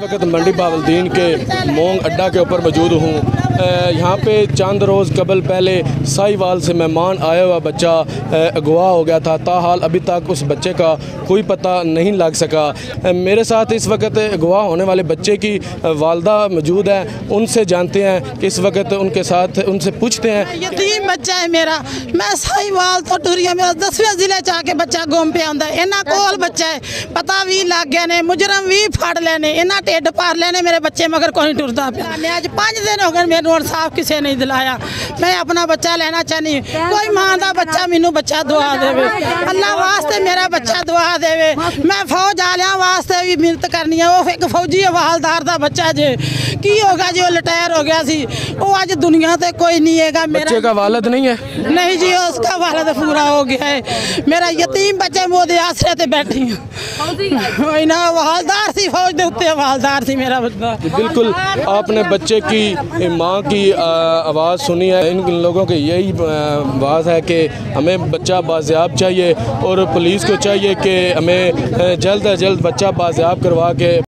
वक्त मंडी बहावलदीन के मोंग अड्डा के ऊपर मौजूद हूँ। यहाँ पे चंद रोज़ कबल पहले साहिवाल से मेहमान आया हुआ बच्चा अगवा हो गया था। ताहाल अभी तक उस बच्चे का कोई पता नहीं लग सका। मेरे साथ इस वक्त अगवा होने वाले बच्चे की वालदा मौजूद है, उनसे जानते हैं कि इस वक्त उनके साथ उनसे पूछते हैं। यतीम बच्चा है मेरा, मैं साहिवाल तो टूरिया मेरा 10वें जिले च आके बच्चा गुम पे आंदा है। इन्ना कोल बच्चा है, पता भी लग गए ने, मुजरम भी फड़ लेने, इन्ना ढिड भर लेने मेरे बच्चे मगर कोई टुरदा पे। अज 5 दिन हो गए मेरे इंसाफ किसी नहीं दिलाया। मैं अपना बच्चा लेना चाहनी, कोई मां का बच्चा मैनू बच्चा दुआ देवे, अल्लाह वास्ते मेरा बच्चा दुआ देवे। मैं फौज आलिया वास्ते भी मिन्नत करनी है। वो एक फौजी हवालदार का बच्चा जे की होगा जी, वो रिटायर हो गया सी, वो अज दुनिया ते कोई नहीं है। बच्चे का वालिद नहीं है? नहीं जी, उसका वालिद पूरा हो गया है। मेरा यतीम बच्चे मोदे आसरे ते बैठी हूँ ना, हवालदार सी, फौज के उत्ते हवालदार सी मेरा बच्चा। बिल्कुल, आपने बच्चे की माँ की आवाज़ सुनी है। इन लोगों की यही आवाज़ है कि हमें बच्चा बाज़याब चाहिए और पुलिस को चाहिए कि हमें जल्द से जल्द बच्चा बाज़याब करवा के